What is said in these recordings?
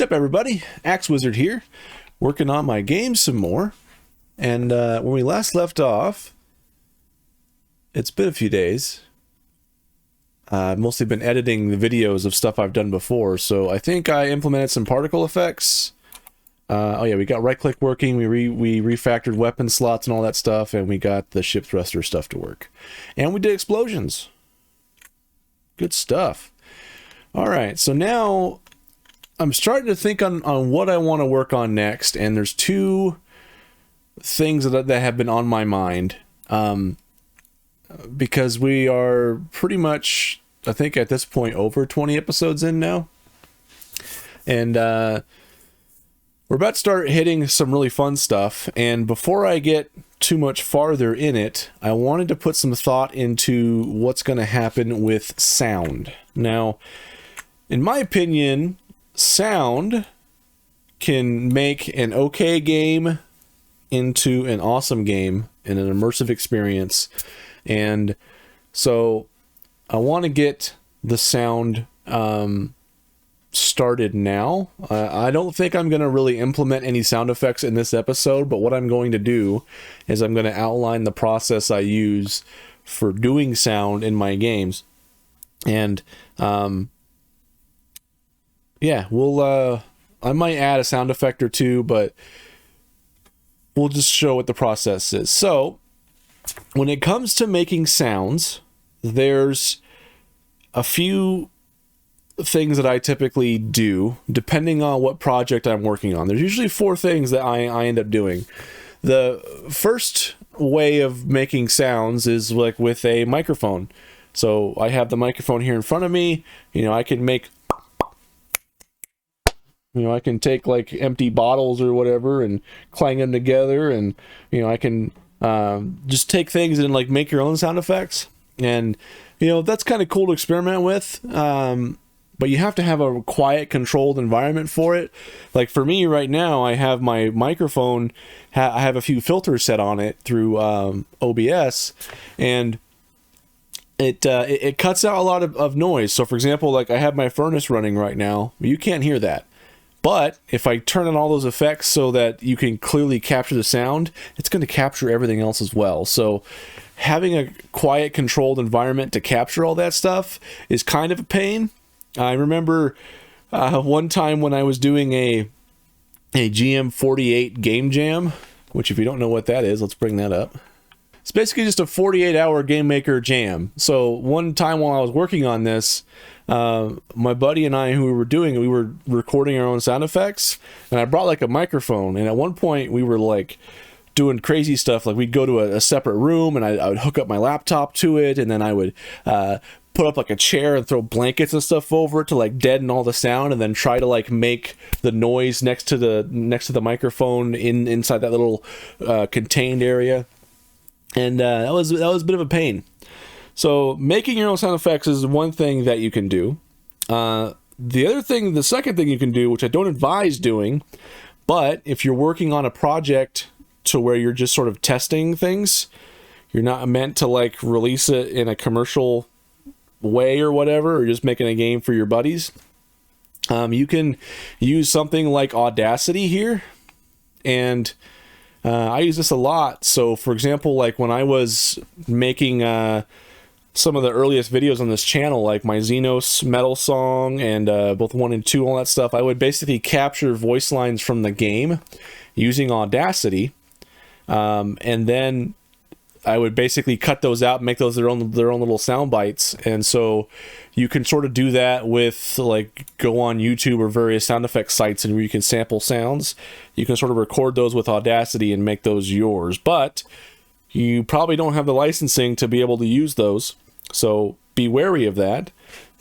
What's up, everybody? Axe Wizard here, working on my game some more. And when we last left off, it's been a few days. I've mostly been editing the videos of stuff I've done before, so I think I implemented some particle effects. Oh yeah, we got right-click working, we refactored weapon slots and all that stuff, and we got the ship thruster stuff to work. And we did explosions. Good stuff. Alright, so now I'm starting to think on what I want to work on next, and there's two things that have been on my mind. Because we are pretty much, I think at this point, over 20 episodes in now. And we're about to start hitting some really fun stuff. And before I get too much farther in it, I wanted to put some thought into what's going to happen with sound. Now, in my opinion, sound can make an okay game into an awesome game and an immersive experience. And so I want to get the sound started now. I don't think I'm going to really implement any sound effects in this episode, but what I'm going to do is I'm going to outline the process I use for doing sound in my games. And yeah, I might add a sound effect or two, but we'll just show what the process is. So when it comes to making sounds, there's a few things that I typically do depending on what project I'm working on. There's usually four things that I end up doing. The first way of making sounds is like with a microphone. So I have the microphone here in front of me. You know, I can make, I can take like empty bottles or whatever and clang them together, and I can just take things and like make your own sound effects. And that's kind of cool to experiment with, but you have to have a quiet, controlled environment for it. Like for me right now, I have my microphone, I have a few filters set on it through OBS, and it cuts out a lot of noise. So for example, like I have my furnace running right now, you can't hear that. But if I turn on all those effects so that you can clearly capture the sound, it's going to capture everything else as well. So having a quiet, controlled environment to capture all that stuff is kind of a pain. I remember one time when I was doing a GM48 game jam, which if you don't know what that is, let's bring that up. It's basically just a 48-hour game maker jam. So one time while I was working on this, my buddy and I, who we were doing it, we were recording our own sound effects, and I brought like a microphone, and at one point we were like doing crazy stuff. Like we'd go to a separate room, and I would hook up my laptop to it, and then I would put up like a chair and throw blankets and stuff over it to like deaden all the sound, and then try to like make the noise next to the microphone inside that little contained area. And that was a bit of a pain. So making your own sound effects is one thing that you can do. The second thing you can do, which I don't advise doing, but if you're working on a project to where you're just sort of testing things, you're not meant to like release it in a commercial way or whatever, or just making a game for your buddies, you can use something like Audacity here. And I use this a lot. So for example, like when I was making some of the earliest videos on this channel, like my Xenos metal song and both 1 and 2, all that stuff, I would basically capture voice lines from the game using Audacity, and then I would basically cut those out and make those their own little sound bites. And so you can sort of do that with like go on YouTube or various sound effects sites, and where you can sample sounds. You can sort of record those with Audacity and make those yours, but you probably don't have the licensing to be able to use those, so be wary of that.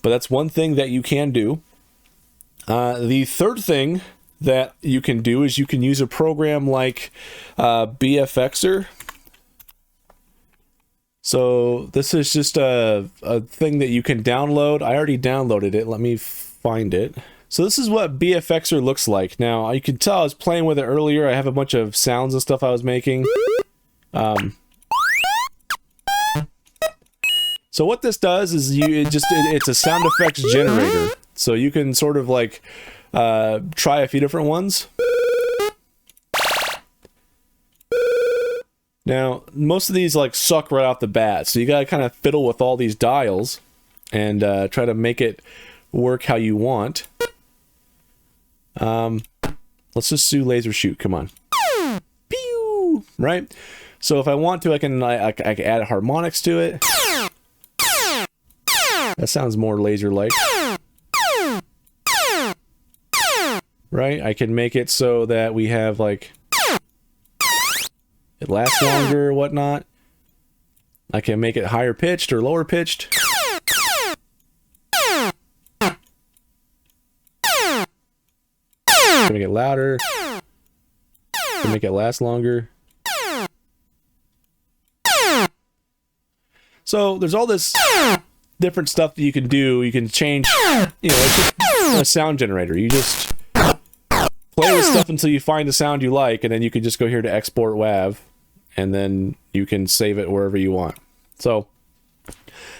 But that's one thing that you can do. The third thing that you can do is you can use a program like BFXR. So this is just a thing that you can download. I already downloaded it. Let me find it. So this is what BFXR looks like. Now you can tell I was playing with it earlier. I have a bunch of sounds and stuff I was making. So what this does is it's a sound effects generator. So you can sort of like try a few different ones. Now, most of these like suck right off the bat, so you gotta kind of fiddle with all these dials and try to make it work how you want. Let's just do laser shoot. Come on, pew! Right. So if I want to, I can add harmonics to it. That sounds more laser-like. Right? I can make it so that we have like it lasts longer or whatnot. I can make it higher pitched or lower pitched. Can make it louder. Can make it last longer. So there's all this different stuff that you can do. You can change, you know, it's just a sound generator. You just play with stuff until you find a sound you like, and then you can just go here to export WAV, and then you can save it wherever you want. So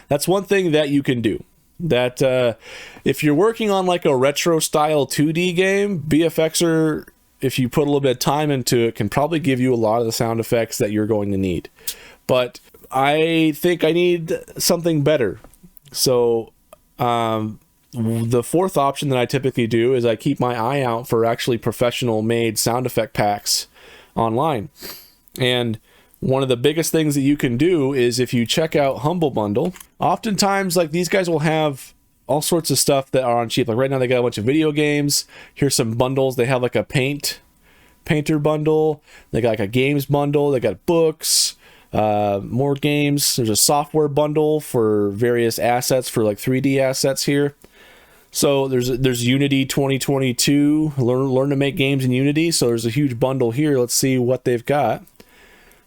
that's one thing that you can do. That if you're working on like a retro style 2D game, BFXR, if you put a little bit of time into it, can probably give you a lot of the sound effects that you're going to need. But I think I need something better. So the fourth option that I typically do is I keep my eye out for actually professional made sound effect packs online. And one of the biggest things that you can do is if you check out Humble Bundle, oftentimes like these guys will have all sorts of stuff that are on cheap. Like right now they got a bunch of video games. Here's some bundles. They have like a painter bundle. They got like a games bundle. They got books, more games. There's a software bundle for various assets, for like 3D assets here. So there's Unity 2022. Learn to make games in Unity. So there's a huge bundle here. Let's see what they've got.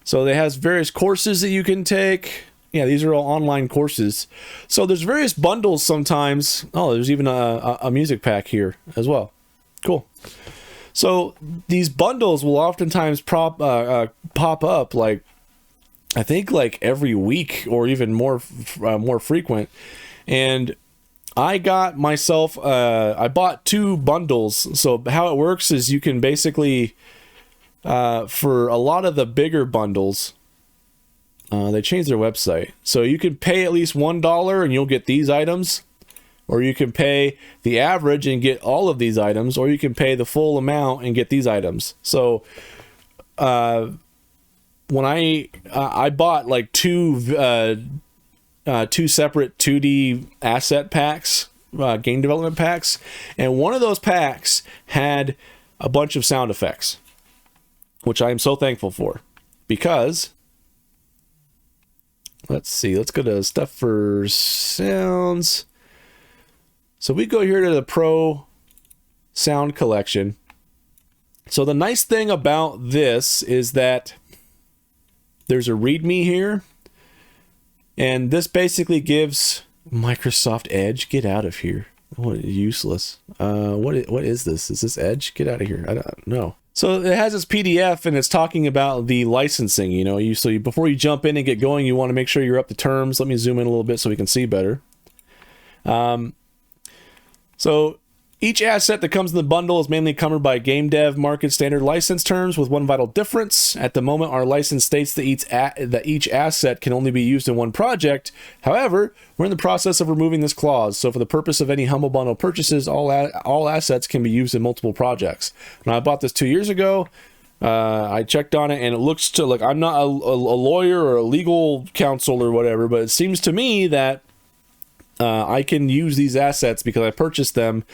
So they has various courses that you can take. Yeah, these are all online courses. So there's various bundles sometimes. Oh, there's even a music pack here as well. Cool. So these bundles will oftentimes pop up like, I think like every week or even more frequent. And I got myself, I bought 2 bundles. So how it works is you can basically, for a lot of the bigger bundles, they changed their website. So you can pay at least $1 and you'll get these items. Or you can pay the average and get all of these items. Or you can pay the full amount and get these items. So when I bought like two separate 2D asset packs, game development packs, and one of those packs had a bunch of sound effects, which I am so thankful for, because let's see, let's go to stuff for sounds. So we go here to the Pro Sound Collection. So the nice thing about this is that there's a README here, and this basically gives Microsoft Edge. Get out of here. What, useless. What is this? Is this Edge? Get out of here. I don't know. So it has this PDF, and it's talking about the licensing. You know, before you jump in and get going, you want to make sure you're up to terms. Let me zoom in a little bit so we can see better. So each asset that comes in the bundle is mainly covered by game dev market standard license terms, with one vital difference. At the moment, our license states that each asset can only be used in one project. However, we're in the process of removing this clause. So for the purpose of any Humble Bundle purchases, all assets can be used in multiple projects. When I bought this 2 years ago, I checked on it, and it looks to like, I'm not a lawyer or a legal counsel or whatever, but it seems to me that I can use these assets because I purchased them.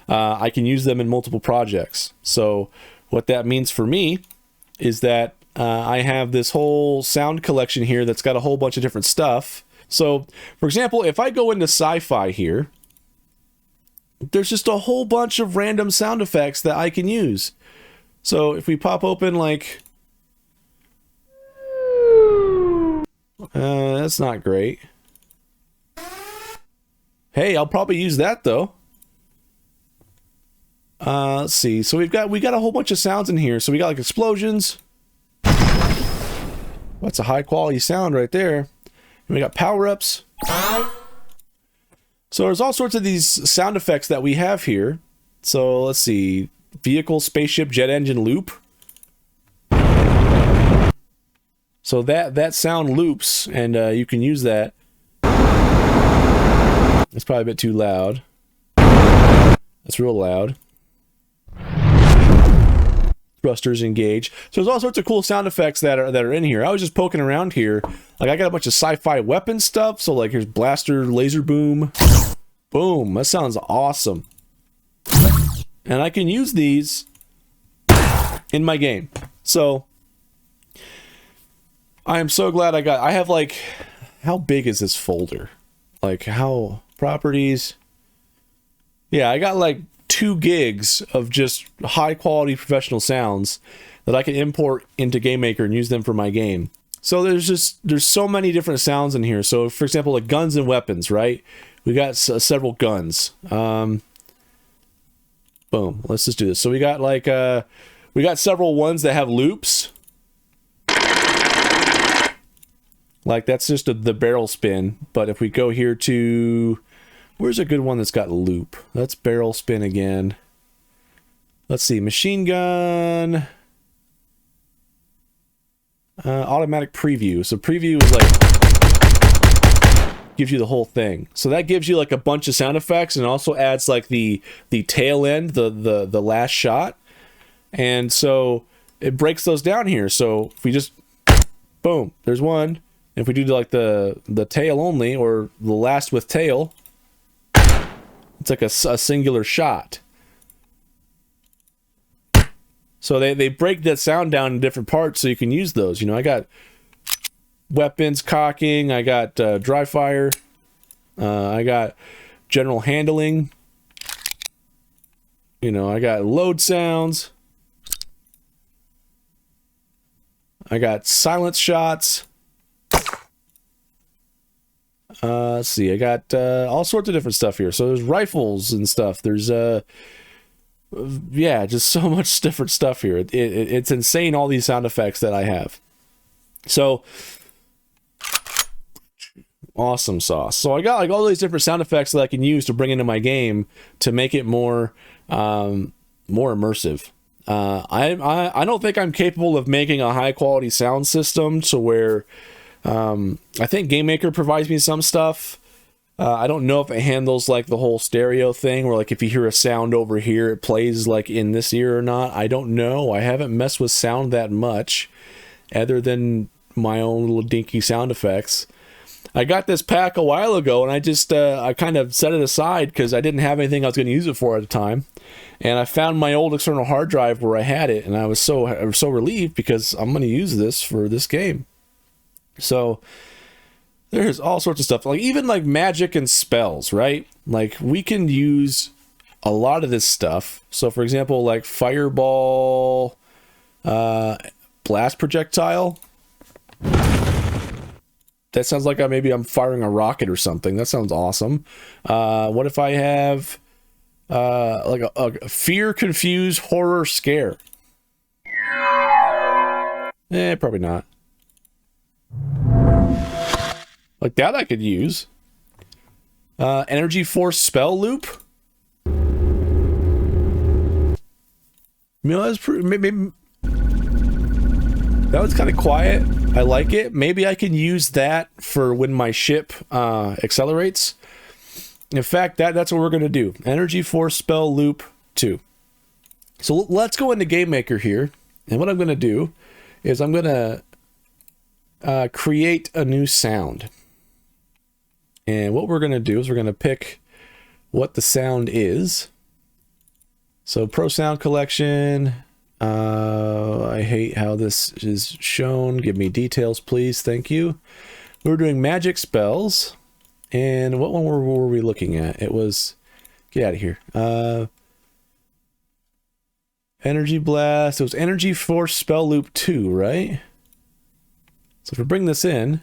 I can use them in multiple projects. So what that means for me is that I have this whole sound collection here that's got a whole bunch of different stuff. So, for example, if I go into sci-fi here, there's just a whole bunch of random sound effects that I can use. So if we pop open like... that's not great. Hey, I'll probably use that though. Let's see. So we got a whole bunch of sounds in here. So we got like explosions. That's a high quality sound right there. And we got power-ups. So there's all sorts of these sound effects that we have here. So let's see. Vehicle, spaceship, jet engine loop. So that sound loops, and you can use that. It's probably a bit too loud. That's real loud. Thrusters engage. So there's all sorts of cool sound effects that are in here. I was just poking around here. Like, I got a bunch of sci-fi weapon stuff. So like, here's blaster, laser boom. Boom. That sounds awesome. And I can use these in my game. So I am so glad I have like, how big is this folder? Like, how properties? Yeah, I got like 2 gigs of just high quality professional sounds that I can import into GameMaker and use them for my game. So there's so many different sounds in here. So for example, like guns and weapons, right? We got several guns. Boom. Let's just do this. So we got like we got several ones that have loops. Like that's just the barrel spin. But if we go here to, where's a good one that's got loop? Let's barrel spin again. Let's see, machine gun. Automatic preview. So preview is like, gives you the whole thing. So that gives you like a bunch of sound effects, and also adds like the tail end, the last shot. And so it breaks those down here. So if we just, boom, there's one. If we do like the tail only, or the last with tail, it's like a singular shot. So they break that sound down in different parts so you can use those. You know, I got weapons cocking, I got dry fire, I got general handling, you know, I got load sounds, I got silence shots. Let's see, I got all sorts of different stuff here. So there's rifles and stuff. There's yeah, just so much different stuff here. It's insane, all these sound effects that I have. So awesome sauce. So I got like all these different sound effects that I can use to bring into my game to make it more immersive. I don't think I'm capable of making a high quality sound system to where I think GameMaker provides me some stuff. I don't know if it handles like the whole stereo thing, where like if you hear a sound over here, it plays like in this ear or not. I don't know. I haven't messed with sound that much, other than my own little dinky sound effects. I got this pack a while ago, and I just I kind of set it aside because I didn't have anything I was going to use it for at the time. And I found my old external hard drive where I had it, and I was so relieved because I'm going to use this for this game. So there's all sorts of stuff, like even like magic and spells, right? Like we can use a lot of this stuff. So for example, like fireball, blast projectile. That sounds like maybe I'm firing a rocket or something. That sounds awesome. What if I have like a fear, confuse, horror, scare? Probably not. Like that I could use. Energy force spell loop. You know, that's maybe that was kind of quiet. I like it. Maybe I can use that for when my ship accelerates. In fact, that's what we're going to do. Energy force spell loop 2. So let's go into GameMaker here. And what I'm going to do is I'm going to create a new sound. And what we're going to do is we're going to pick what the sound is. So Pro Sound Collection. I hate how this is shown. Give me details, please. Thank you. We're doing magic spells. And what one were we looking at? It was... Get out of here. Energy Blast. It was Energy Force Spell Loop 2, right? So if we bring this in,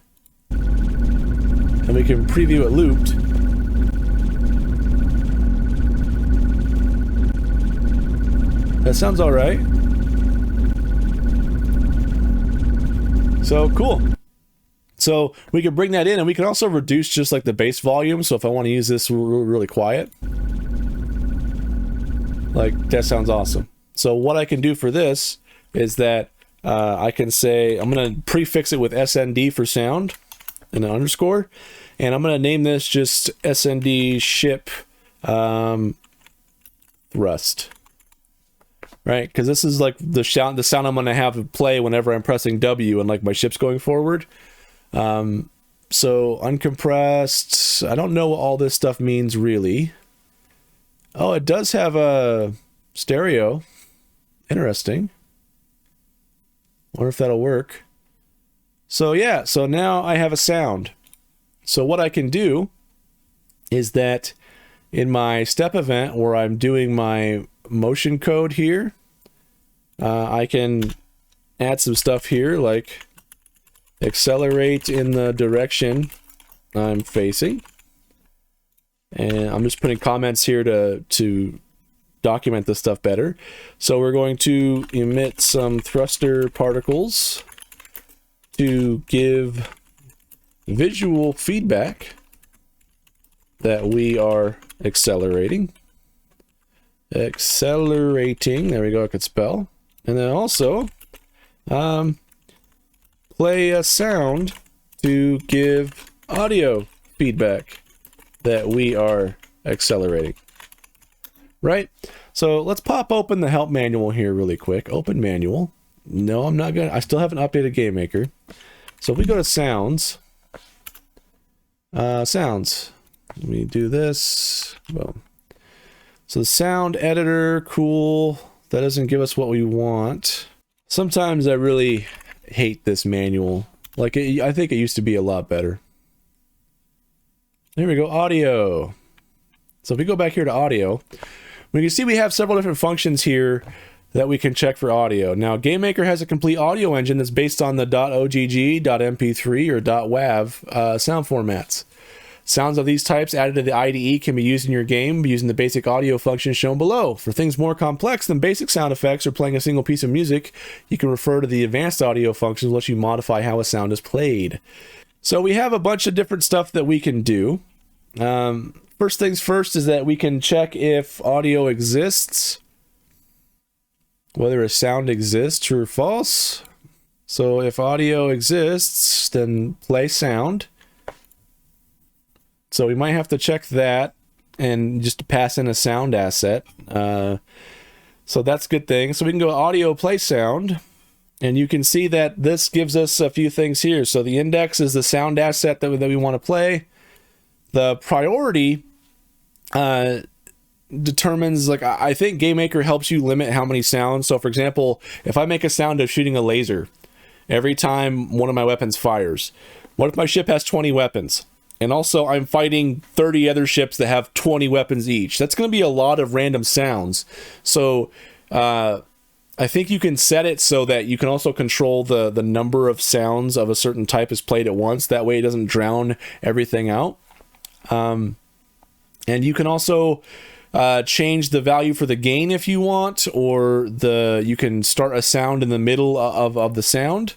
and we can preview it looped. That sounds all right. So cool. So we can bring that in, and we can also reduce just like the bass volume. So if I want to use this really quiet, Like, that sounds awesome. So what I can do for this is that I can say, I'm going to prefix it with SND for sound and an underscore. And I'm going to name this just SND ship thrust. Right? Because this is like the sound I'm going to have play whenever I'm pressing W and like my ship's going forward. So uncompressed, I don't know what all this stuff means really. Oh, it does have a stereo. Interesting. Wonder if that'll work. So yeah, so now I have a sound. So what I can do is that in my step event where I'm doing my motion code here, I can add some stuff here like accelerate in the direction I'm facing. And I'm just putting comments here to document this stuff better. So we're going to emit some thruster particles to give visual feedback that we are accelerating. Accelerating, there we go, I could spell. And then also play a sound to give audio feedback that we are accelerating. Right? So let's pop open the help manual here really quick. Open manual. No, I'm not gonna, I still haven't updated GameMaker. So if we go to sounds, sounds, let me do this. Boom. So the sound editor, cool. That doesn't give us what we want. Sometimes I really hate this manual. Like, I think it used to be a lot better. There we go, audio. So if we go back here to audio, we can see we have several different functions here that we can check for audio. Now, GameMaker has a complete audio engine that's based on the .ogg, .mp3, or .wav sound formats. Sounds of these types added to the IDE can be used in your game using the basic audio functions shown below. For things more complex than basic sound effects or playing a single piece of music, you can refer to the advanced audio functions, which let you modify how a sound is played. So we have a bunch of different stuff that we can do. First things first is that we can check if audio exists, whether a sound exists, true or false. So if audio exists, then play sound. So we might have to check that and just pass in a sound asset. So that's a good thing. So we can go audio play sound, and you can see that this gives us a few things here. So the index is the sound asset that we want to play. The priority determines, like, I think GameMaker helps you limit how many sounds. So for example, if I make a sound of shooting a laser every time one of my weapons fires, what if my ship has 20 weapons? And also I'm fighting 30 other ships that have 20 weapons each. That's going to be a lot of random sounds. So I think you can set it so that you can also control the number of sounds of a certain type is played at once. That way it doesn't drown everything out. And you can also change the value for the gain if you want, or you can start a sound in the middle of the sound.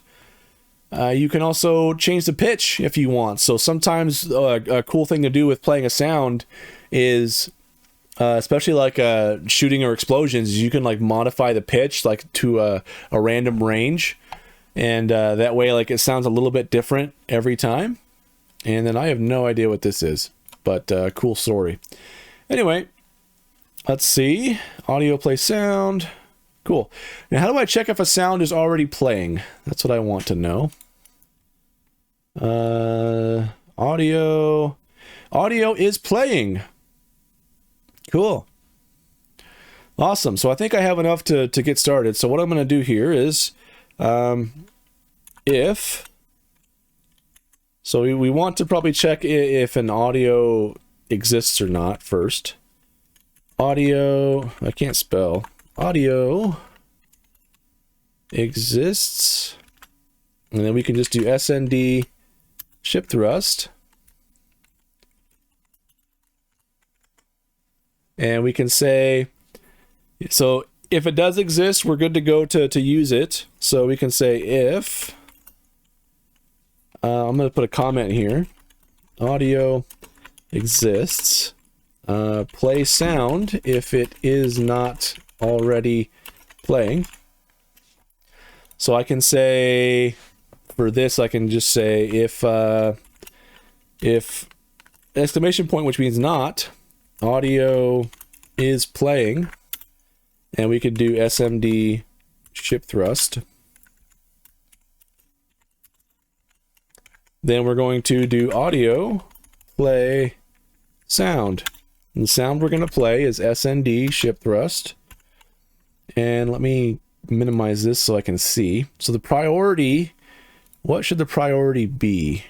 You can also change the pitch if you want. So sometimes a cool thing to do with playing a sound is, especially like shooting or explosions, you can like modify the pitch like to a random range, and that way like it sounds a little bit different every time. And then I have no idea what this is, but cool story. Anyway, let's see. Audio play sound. Cool. Now, how do I check if a sound is already playing? That's what I want to know. Audio is playing. Cool. Awesome. So I think I have enough to get started. So what I'm going to do here is, if, so we want to probably check if an audio exists or not first. Audio, I can't spell. Audio exists, and then we can just do SND ship thrust, and we can say, so if it does exist, we're good to go to use it. So we can say if, I'm going to put a comment here, audio exists, play sound if it is not already playing. So I can say, for this, I can just say if exclamation point, which means not, audio is playing, and we could do SMD ship thrust. Then we're going to do audio play sound. And the sound we're going to play is SND ship thrust. And let me minimize this so I can see. So the priority, what should the priority be?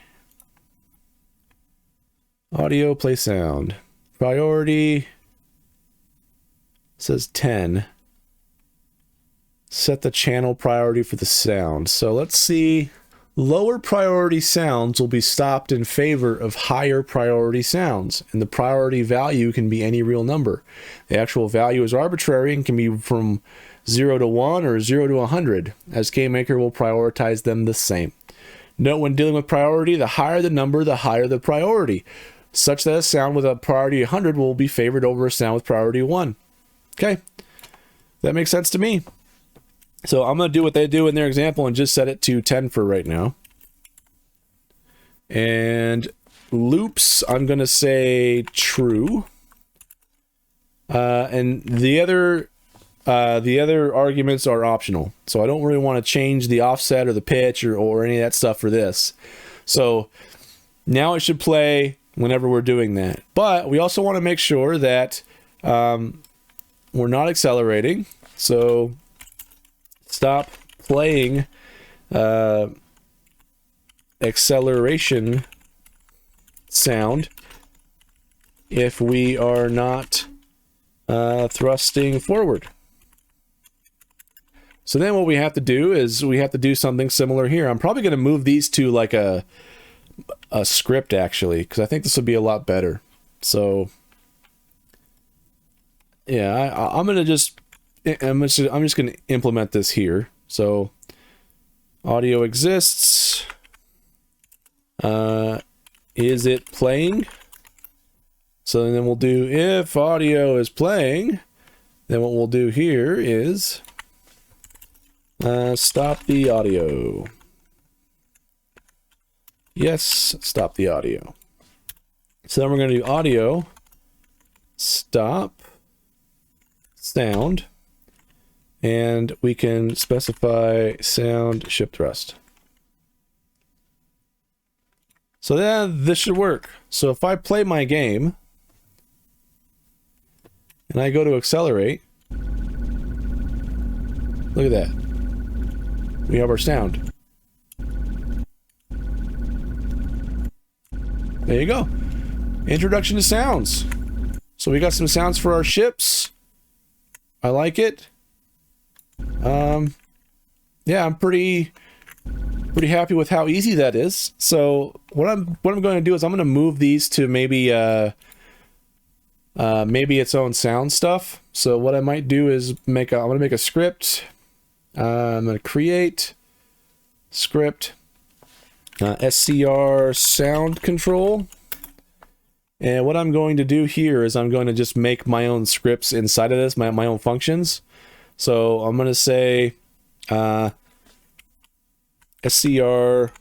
Audio play sound. Priority says 10. Set the channel priority for the sound. So let's see. Lower priority sounds will be stopped in favor of higher priority sounds, and the priority value can be any real number. The actual value is arbitrary and can be from 0 to 1 or 0 to 100, as GameMaker will prioritize them the same. Note, when dealing with priority, the higher the number, the higher the priority, such that a sound with a priority 100 will be favored over a sound with priority 1. Okay, that makes sense to me. So I'm going to do what they do in their example and just set it to 10 for right now. And loops, I'm going to say true. And the other arguments are optional. So I don't really want to change the offset or the pitch or any of that stuff for this. So now it should play whenever we're doing that. But we also want to make sure that we're not accelerating. So stop playing acceleration sound if we are not thrusting forward. So then what we have to do is we have to do something similar here. I'm probably going to move these to like a script, actually, because I think this would be a lot better. So yeah, I'm just going to implement this here. So audio exists. Is it playing? So then we'll do if audio is playing, then what we'll do here is stop the audio. Yes, stop the audio. So then we're going to do audio stop sound, and we can specify sound ship thrust. So then this should work. So if I play my game and I go to accelerate, look at that. We have our sound. There you go. Introduction to sounds. So we got some sounds for our ships. I like it. Yeah, I'm pretty happy with how easy that is. So what I'm going to do is I'm going to move these to maybe its own sound stuff. So what I might do is I'm going to make a script. I'm going to create script SCR sound control. And what I'm going to do here is I'm going to just make my own scripts inside of this, my own functions. So I'm going to say SCR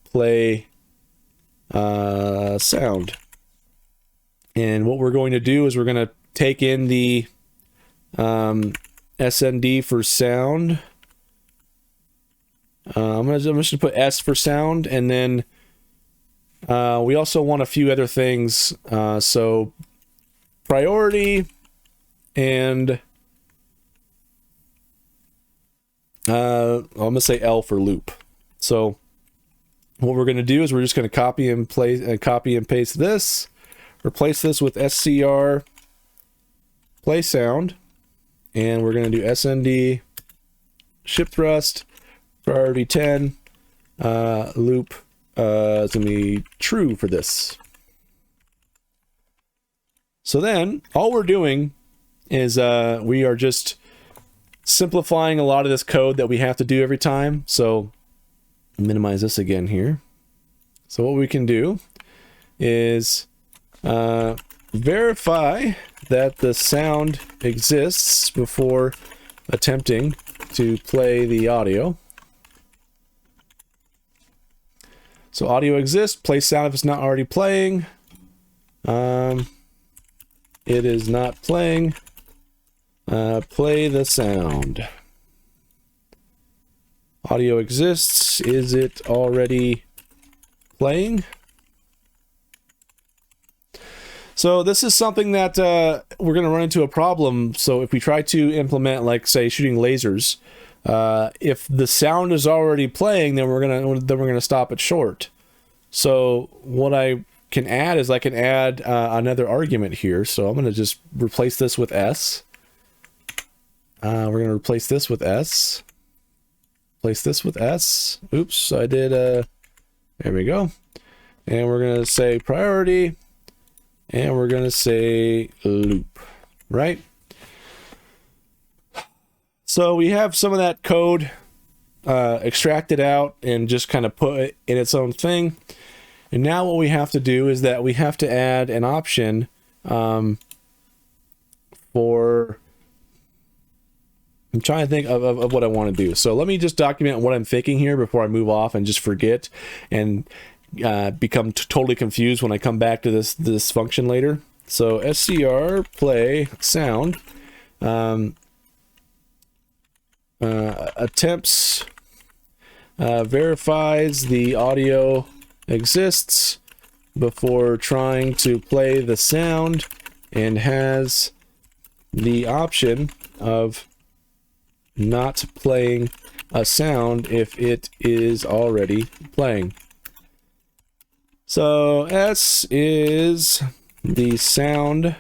play sound. And what we're going to do is we're going to take in the SND for sound. I'm just going to put S for sound, and then we also want a few other things. So priority and I'm going to say L for loop. So what we're going to do is we're just going to copy and paste this, replace this with SCR play sound, and we're going to do SND ship thrust priority 10 loop is going to be true for this. So then all we're doing is we are just simplifying a lot of this code that we have to do every time. So minimize this again here. So what we can do is verify that the sound exists before attempting to play the audio. So audio exists, play sound if it's not already playing. It is not playing. Play the sound. Audio exists. Is it already playing? So this is something that we're going to run into a problem. So if we try to implement, like, say, shooting lasers, if the sound is already playing, then we're gonna stop it short. So what I can add is I can add another argument here. So I'm going to just replace this with S. We're going to replace this with S. Replace this with S. Oops, I did. There we go. And we're going to say priority. And we're going to say loop, right? So we have some of that code extracted out and just kind of put it in its own thing. And now what we have to do is that we have to add an option for... I'm trying to think of what I want to do. So let me just document what I'm thinking here before I move off and just forget and become totally confused when I come back to this function later. So scr play sound attempts verifies the audio exists before trying to play the sound and has the option of not playing a sound if it is already playing. So S is the sound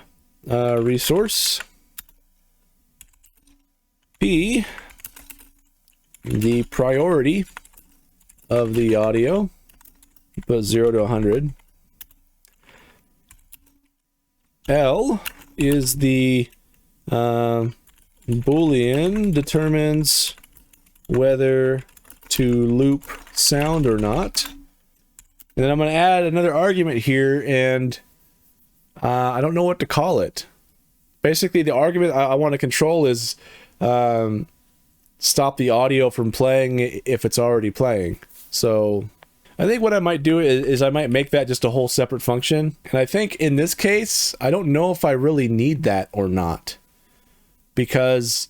resource. P, the priority of the audio. Put 0 to 100. L is the Boolean, determines whether to loop sound or not. And then I'm going to add another argument here, and I don't know what to call it. Basically, the argument I want to control is stop the audio from playing if it's already playing. So I think what I might do is I might make that just a whole separate function. And I think in this case, I don't know if I really need that or not. Because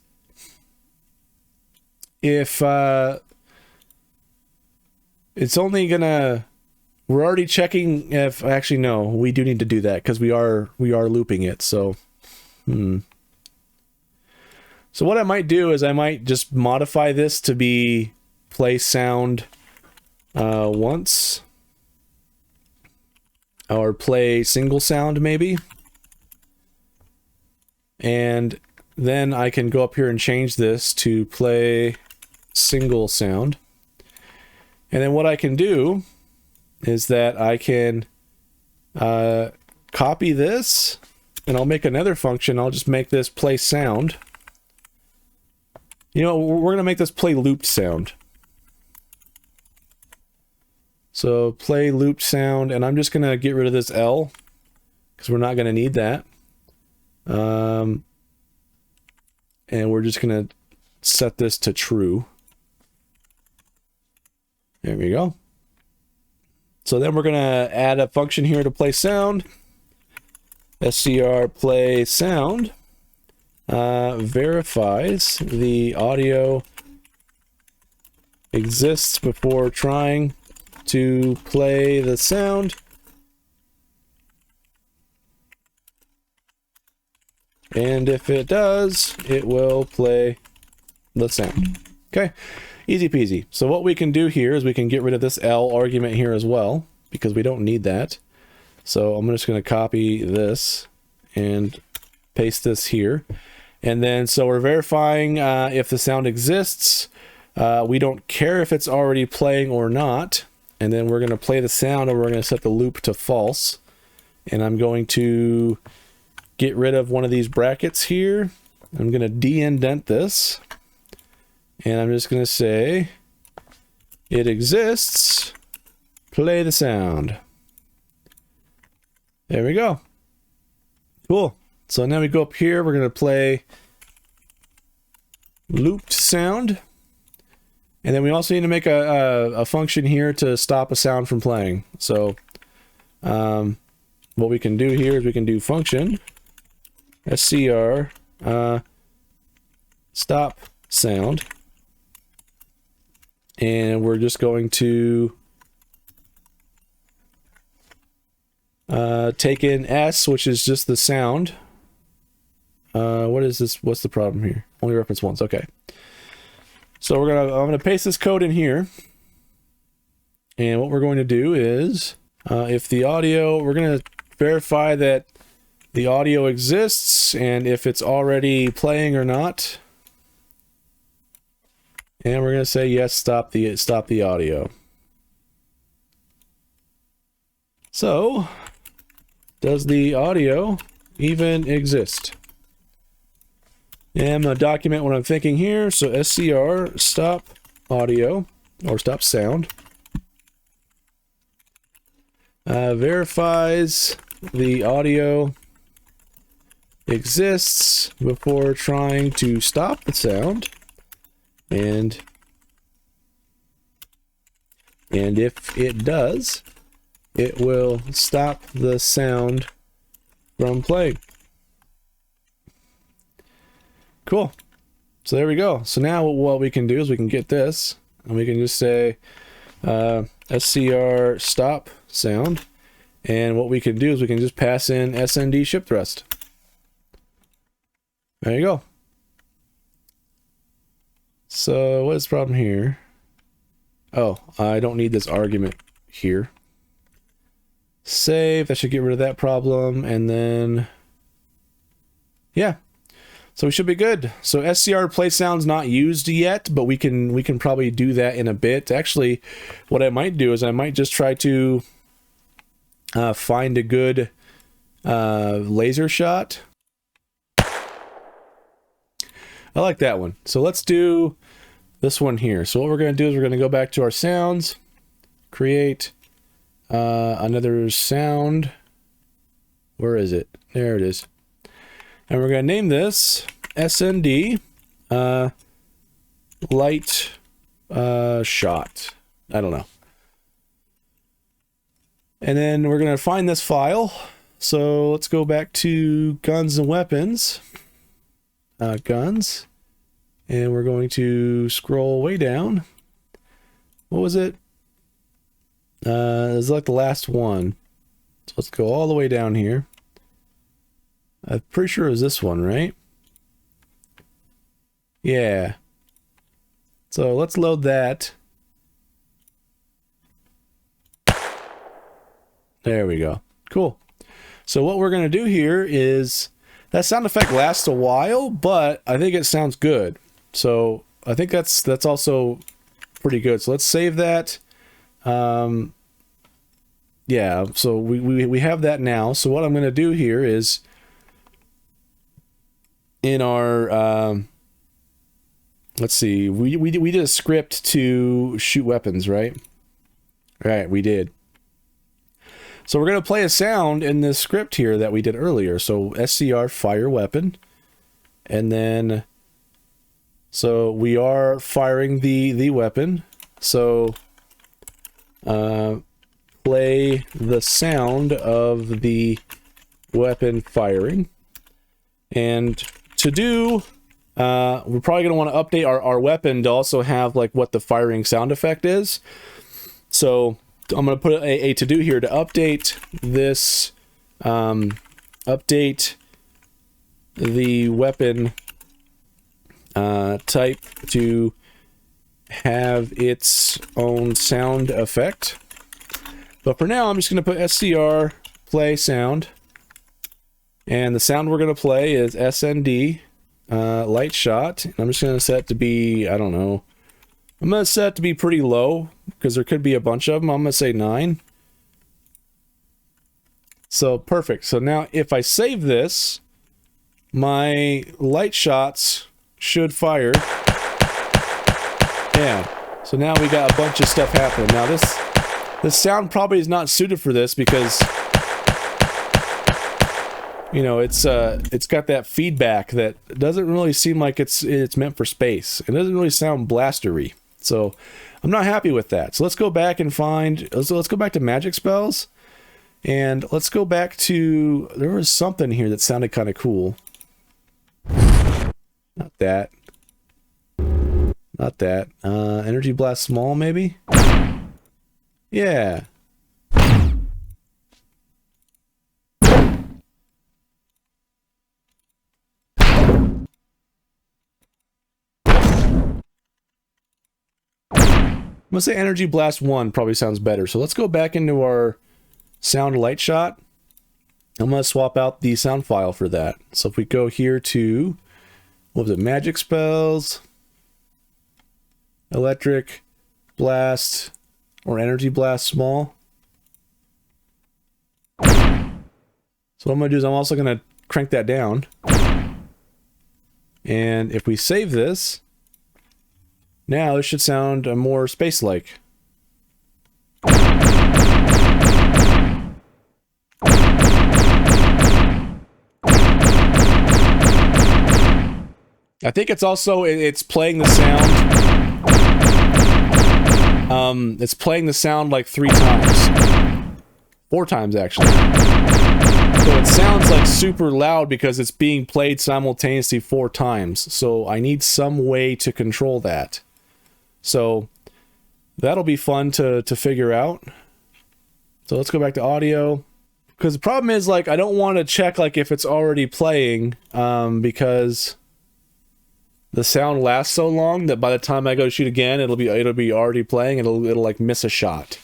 if it's only gonna, we're already checking if, actually no, we do need to do that because we are looping it. So so what I might do is I might just modify this to be play sound once, or play single sound maybe, and then I can go up here and change this to play single sound. And then what I can do is that I can copy this, and I'll make another function. I'll just make this play sound. You know, we're going to make this play looped sound. So play looped sound, and I'm just going to get rid of this L because we're not going to need that. And we're just going to set this to true. There we go. So then we're going to add a function here to play sound. scr play sound verifies the audio exists before trying to play the sound. And if it does, it will play the sound. Okay, easy peasy. So what we can do here is we can get rid of this L argument here as well, because we don't need that. So I'm just going to copy this and paste this here. And then, so we're verifying if the sound exists. We don't care if it's already playing or not. And then we're going to play the sound, and we're going to set the loop to false. And I'm going to get rid of one of these brackets here. I'm going to de-indent this. And I'm just going to say, it exists, play the sound. There we go. Cool. So now we go up here, we're going to play looped sound. And then we also need to make a function here to stop a sound from playing. So what we can do here is we can do function scr stop sound. And we're just going to take in S, which is just the sound. What is this? What's the problem here? Only reference once. Okay. So I'm gonna paste this code in here. And what we're going to do is, if the audio, we're gonna verify that the audio exists and if it's already playing or not. And we're gonna say yes, stop the audio. So, does the audio even exist? And I'm going to document what I'm thinking here. So scr stop audio, or stop sound, verifies the audio exists before trying to stop the sound, and if it does, it will stop the sound from playing. Cool. So there we go. So now what we can do is we can get this, and we can just say scr stop sound, and what we can do is we can just pass in snd ship thrust. There you go. So what is the problem here? Oh, I don't need this argument here. Save, that should get rid of that problem, and then yeah, so we should be good. So scr play sound's not used yet, but we can probably do that in a bit. Actually, what I might do is I might just try to find a good laser shot. I like that one. So let's do this one here. So what we're going to do is we're going to go back to our sounds, create another sound. Where is it? There it is. And we're going to name this SND light shot. I don't know. And then we're going to find this file. So let's go back to guns and weapons. Guns. And we're going to scroll way down. What was it? It's like the last one. So let's go all the way down here. I'm pretty sure it was this one, right? Yeah. So let's load that. There we go. Cool. So what we're going to do here is, that sound effect lasts a while, but I think it sounds good. So I think that's also pretty good. So let's save that. Yeah, so we have that now. So what I'm going to do here is, in our let's see, we did a script to shoot weapons, right? Right, we did. So we're going to play a sound in this script here that we did earlier. So scr fire weapon, and then so we are firing the weapon. So play the sound of the weapon firing. And to do, we're probably going to want to update our weapon to also have like what the firing sound effect is. So I'm going to put a to do here to update this, update the weapon type to have its own sound effect. But for now, I'm just going to put scr play sound. And the sound we're going to play is SND light shot. And I'm just going to set it to be, I don't know. I'm going to set it to be pretty low because there could be a bunch of them. I'm going to say 9. So perfect. So now if I save this, my light shots should fire. Yeah. So now we got a bunch of stuff happening. Now this sound probably is not suited for this because you know, it's got that feedback that doesn't really seem like it's meant for space. It doesn't really sound blastery. So I'm not happy with that. So let's go back and find, let's go back to magic spells, and let's go back to, there was something here that sounded kind of cool. Not that. Not that. Energy blast small, maybe? Yeah. I'm gonna say Energy Blast 1 probably sounds better. So let's go back into our sound light shot. I'm gonna swap out the sound file for that. So if we go here to, what was it, magic spells, electric blast, or energy blast small. So what I'm gonna do is I'm also gonna crank that down. And if we save this, now it should sound more space-like. I think it's also, it's playing the sound. It's playing the sound like 3 times. 4 times, actually. So it sounds like super loud because it's being played simultaneously 4 times. So I need some way to control that. So that'll be fun to figure out. So let's go back to audio, because the problem is, like, I don't want to check like if it's already playing, because the sound lasts so long that by the time I go to shoot again, it'll be already playing. It'll like miss a shot,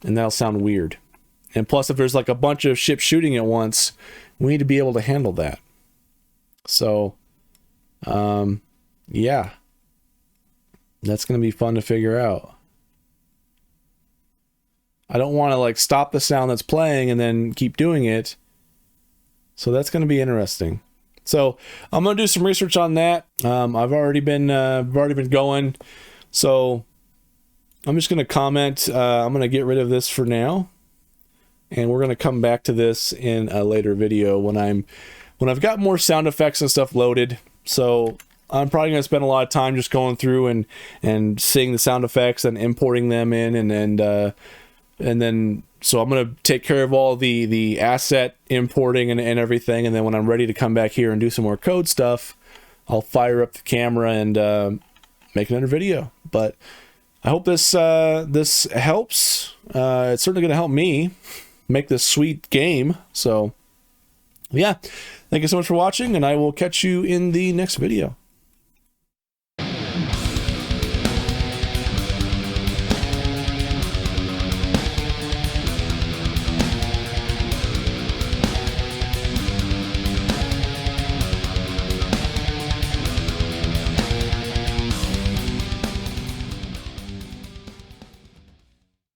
and that'll sound weird. And plus, if there's like a bunch of ships shooting at once, we need to be able to handle that. So, yeah. That's going to be fun to figure out. I don't want to like stop the sound that's playing and then keep doing it. So that's going to be interesting. So I'm going to do some research on that. I've already been going. So I'm just going to comment. I'm going to get rid of this for now. And we're going to come back to this in a later video when I've got more sound effects and stuff loaded. So I'm probably going to spend a lot of time just going through and seeing the sound effects and importing them in, and then so I'm going to take care of all the asset importing and everything, and then when I'm ready to come back here and do some more code stuff, I'll fire up the camera and make another video. But I hope this helps. It's certainly going to help me make this sweet game. So yeah, thank you so much for watching, and I will catch you in the next video.